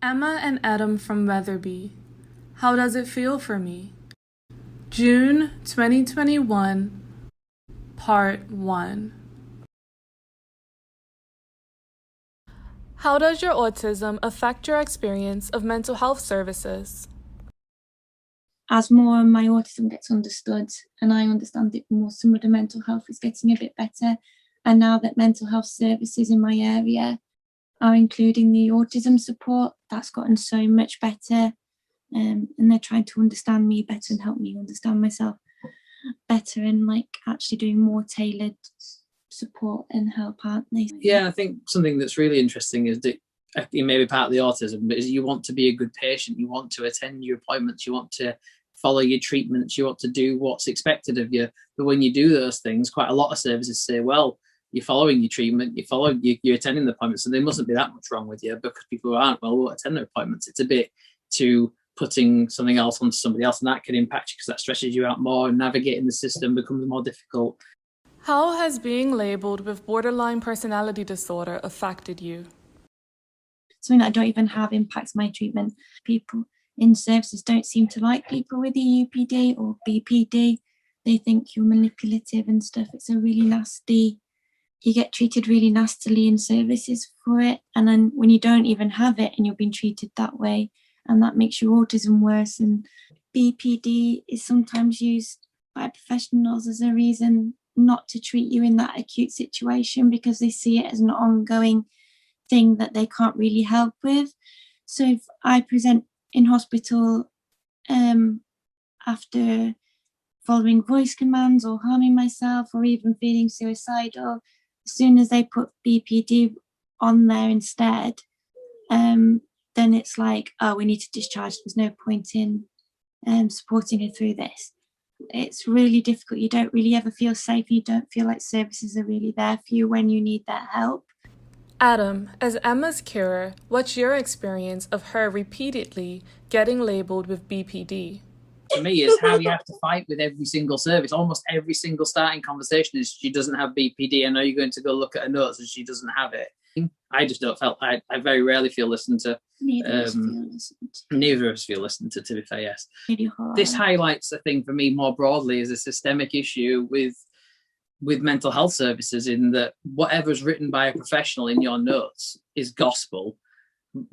Emma and Adam from Weatherby. How does it feel for me? June 2021, Part 1. How does your autism affect your experience of mental health services? As more of my autism gets understood and I understand it more, some of the mental health is getting a bit better. And now that mental health services in my area are including the autism support, that's gotten so much better. And they're trying to understand me better and help me understand myself better, and like actually doing more tailored support and help, aren't they? Yeah, I think something that's really interesting is that it may be part of the autism, but is you want to be a good patient, you want to attend your appointments, you want to follow your treatments, you want to do what's expected of you. But when you do those things, quite a lot of services say, well, you're following your treatment, you're attending the appointments, so there mustn't be that much wrong with you, because people who aren't well won't attend their appointments. It's a bit to putting something else onto somebody else, and that can impact you because that stresses you out more, and navigating the system becomes more difficult. How has being labeled with borderline personality disorder affected you? Something that I don't even have impacts my treatment. People in services don't seem to like people with EUPD or BPD. They think you're manipulative and stuff. It's a really nasty, you get treated really nastily in services for it. And then when you don't even have it and you're being treated that way, and that makes your autism worse. And BPD is sometimes used by professionals as a reason not to treat you in that acute situation, because they see it as an ongoing thing that they can't really help with. So if I present in hospital after following voice commands or harming myself or even feeling suicidal, as soon as they put BPD on there instead, then it's like, oh, we need to discharge. There's no point in supporting her through this. It's really difficult. You don't really ever feel safe. You don't feel like services are really there for you when you need that help. Adam, as Emma's carer, what's your experience of her repeatedly getting labeled with BPD? For me, is how you have to fight with every single service. Almost every single starting conversation is, she doesn't have BPD. I know you're going to go look at her notes and she doesn't have it. I just don't feel, I very rarely feel listened to. Neither of us feel listened to. Neither of us feel listened to be fair, yes. Really This highlights, I think, for me more broadly, is a systemic issue with mental health services, in that whatever's written by a professional in your notes is gospel,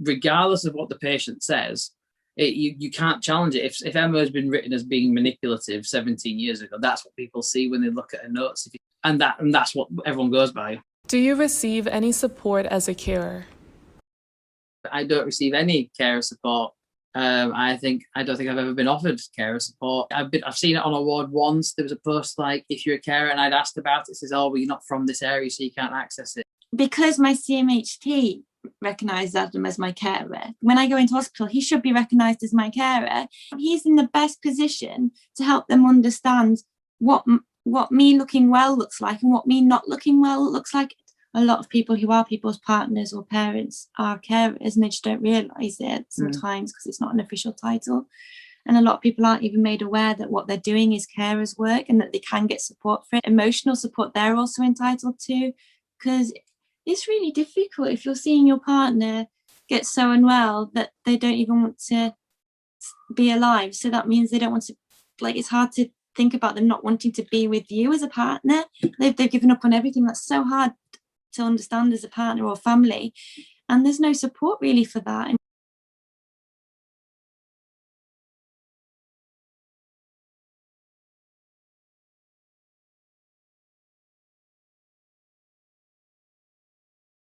regardless of what the patient says. You can't challenge it. If Emma has been written as being manipulative 17 years ago, that's what people see when they look at her notes, and that's what everyone goes by. Do you receive any support as a carer? I don't receive any carer support. I don't think I've ever been offered carer support. I've seen it on a ward once. There was a post like, if you're a carer, and I'd asked about it. It says, oh, well, you're not from this area, so you can't access it. Because my CMHT recognised Adam as my carer, when I go into hospital, he should be recognised as my carer. He's in the best position to help them understand what me looking well looks like and what me not looking well looks like. A lot of people who are people's partners or parents are carers, and they just don't realise it sometimes because it's not an official title. And a lot of people aren't even made aware that what they're doing is carers work, and that they can get support for it. Emotional support they're also entitled to, because it's really difficult if you're seeing your partner get so unwell that they don't even want to be alive. So that means they don't want to, like, it's hard to think about them not wanting to be with you as a partner. They've given up on everything. That's so hard to understand as a partner or family, and there's no support really for that.